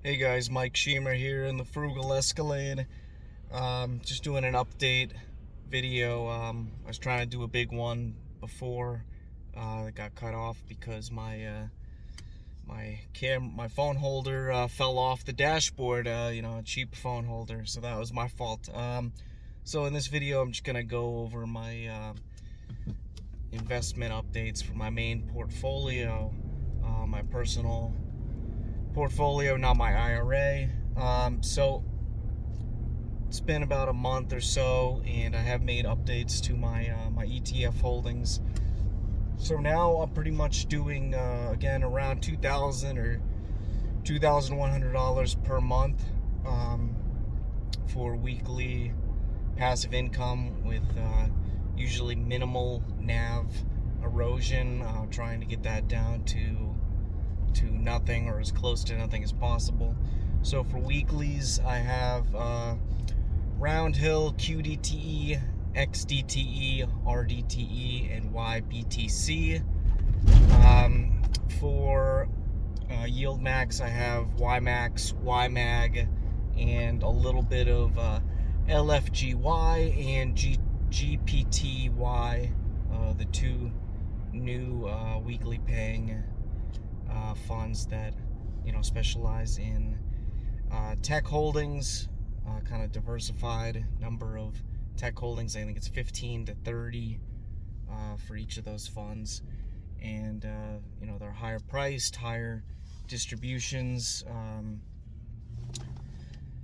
Hey guys, Mike Schemer here in the Frugal Escalade. Just doing an update video. I was trying to do a big one before it got cut off because my phone holder fell off the dashboard. A cheap phone holder, so that was my fault. So in this video, I'm just gonna go over my investment updates for my main portfolio, my personal portfolio, not my IRA. So it's been about a month or so, and I have made updates to my my ETF holdings. So now I'm pretty much doing again around $2,000 or $2,100 per month for weekly passive income with usually minimal NAV erosion. Trying to get that down to nothing or as close to nothing as possible. So for weeklies, I have Roundhill, QDTE, XDTE, RDTE, and YBTC. For YMAX, I have YMAX, YMAG, and a little bit of LFGY and GPTY, the two new weekly paying funds that specialize in tech holdings, kind of diversified number of tech holdings. I think it's 15 to 30 for each of those funds, and they're higher priced, higher distributions,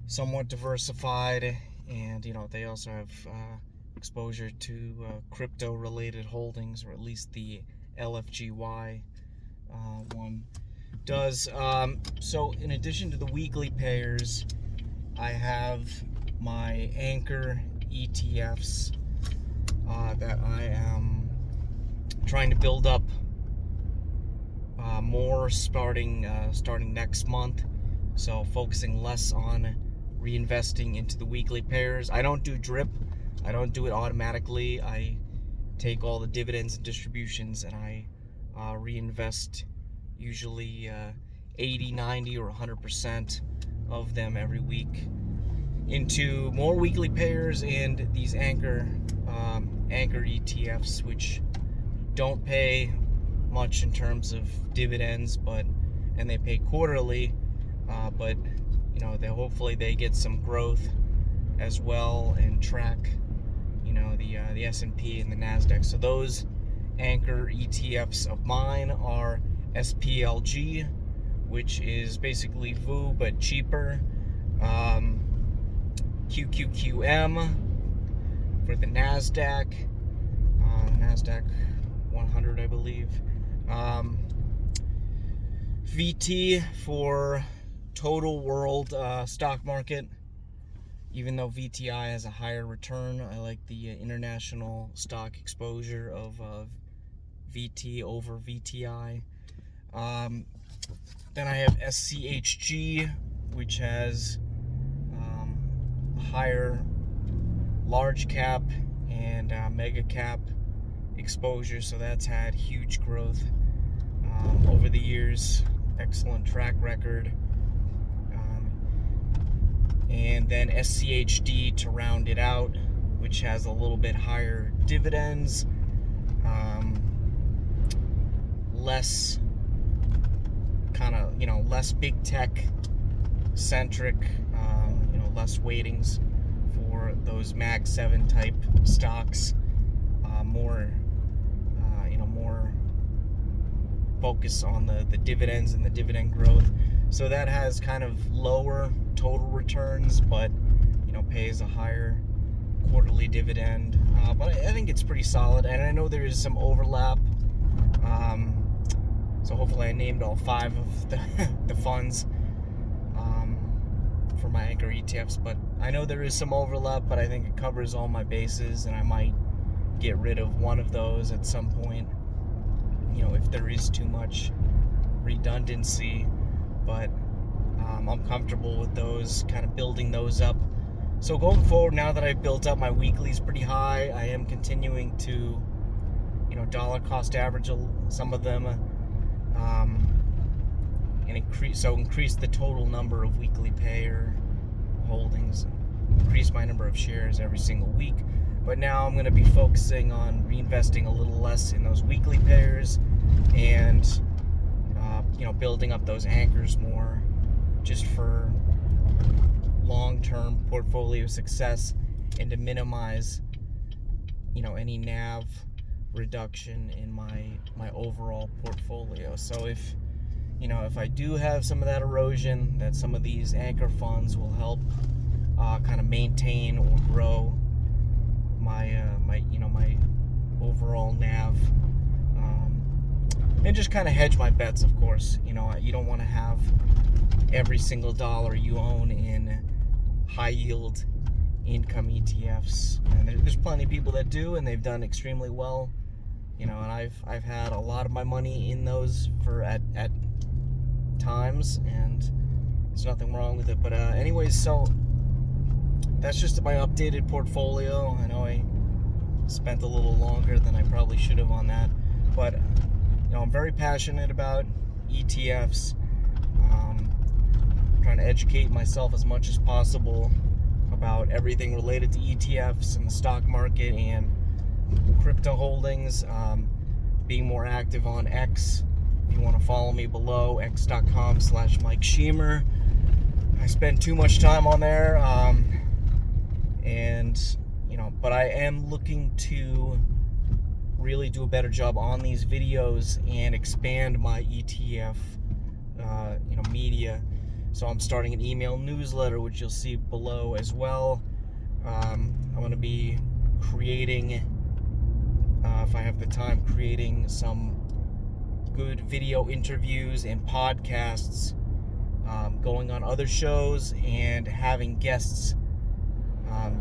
somewhat diversified, and they also have exposure to crypto related holdings, or at least the LFGY one does. So in addition to the weekly payers, I have my anchor ETFs that I am trying to build up more starting next month. So focusing less on reinvesting into the weekly pairs. I don't do drip. I don't do it automatically. I take all the dividends and distributions and I reinvest usually 80, 90, or 100% of them every week into more weekly pairs and these anchor ETFs, which don't pay much in terms of dividends, and they pay quarterly, but hopefully they get some growth as well and track the S&P and the NASDAQ. So those anchor ETFs of mine are SPLG, which is basically VOO but cheaper, QQQM for the NASDAQ, NASDAQ 100, I believe, VT for total world stock market. Even though VTI has a higher return, I like the international stock exposure of VT over VTI. Then I have SCHG, which has higher large cap and mega cap exposure, so that's had huge growth over the years. Excellent track record. And then SCHD to round it out, which has a little bit higher dividends, less less big tech centric, less weightings for those MAG 7 type stocks, more focus on the dividends and the dividend growth. So that has kind of lower total returns, but pays a higher quarterly dividend. But I think it's pretty solid, and I know there is some overlap. So hopefully I named all 5 of the funds for my anchor ETFs. But I know there is some overlap, but I think it covers all my bases, and I might get rid of one of those at some point, if there is too much redundancy. But I'm comfortable with those, kind of building those up. So going forward, now that I've built up my weeklies pretty high, I am continuing to, dollar cost average some of them, increase the total number of weekly payer holdings, increase my number of shares every single week. But now I'm going to be focusing on reinvesting a little less in those weekly pairs and building up those anchors more, just for long-term portfolio success and to minimize any NAV reduction in my overall portfolio. So if I do have some of that erosion, that some of these anchor funds will help kind of maintain or grow my overall NAV, and just kind of hedge my bets. Of course, you don't want to have every single dollar you own in high yield income ETFs, and there's plenty of people that do, and they've done extremely well. And I've had a lot of my money in those at times, and there's nothing wrong with it. But anyways, so that's just my updated portfolio. I know I spent a little longer than I probably should have on that, but I'm very passionate about ETFs. Trying to educate myself as much as possible about everything related to ETFs and the stock market and crypto holdings. Being more active on X. If you want to follow me below, x.com/Mike Schemer. I spend too much time on there, but I am looking to really do a better job on these videos and expand my ETF media. So I'm starting an email newsletter, which you'll see below as well. I'm going to be creating, if I have the time, creating some good video interviews and podcasts, going on other shows and having guests,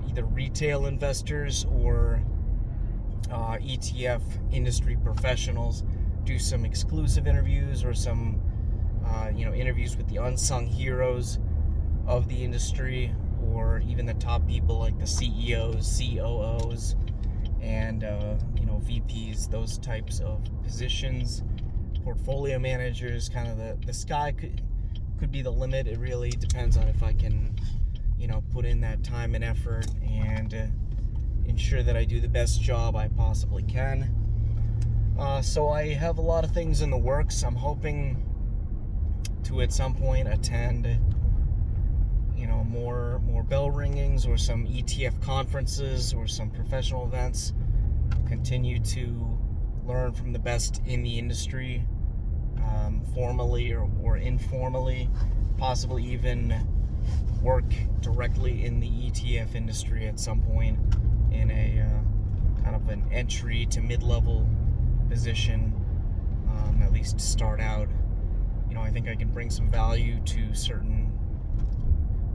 either retail investors or ETF industry professionals, do some exclusive interviews or some interviews with the unsung heroes of the industry, or even the top people like the CEOs, COOs, and VPs, those types of positions, portfolio managers. Kind of the sky could be the limit. It really depends on if I can put in that time and effort and ensure that I do the best job I possibly can. So I have a lot of things in the works. I'm hoping to at some point attend more bell ringings or some ETF conferences or some professional events, continue to learn from the best in the industry, formally or informally, possibly even work directly in the ETF industry at some point in a kind of an entry to mid-level position, at least to start out. I think I can bring some value to certain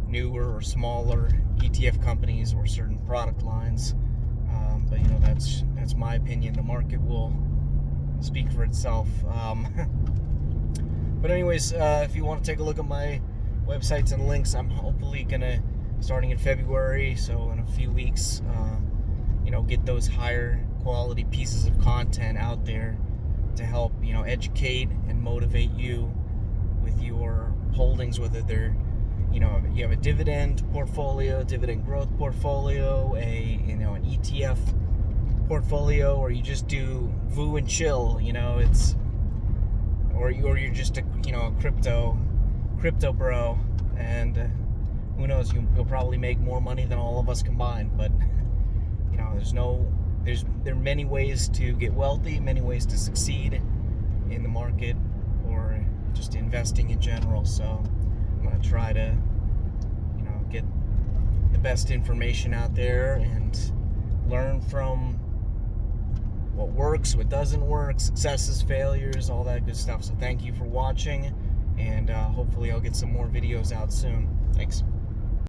newer or smaller ETF companies or certain product lines, but that's my opinion. The market will speak for itself. But anyways, if you want to take a look at my websites and links, I'm hopefully gonna, starting in February, so in a few weeks, get those higher quality pieces of content out there to help educate and motivate you with your holdings, whether they're you have a dividend portfolio, dividend growth portfolio, an ETF portfolio, or you just do VOO and chill, or you're just a crypto bro, and who knows, you'll probably make more money than all of us combined. But there are many ways to get wealthy, many ways to succeed in the market or just investing in general. So I'm going to try to get the best information out there and learn from what works, what doesn't work, successes, failures, all that good stuff. So thank you for watching, and hopefully I'll get some more videos out soon. Thanks.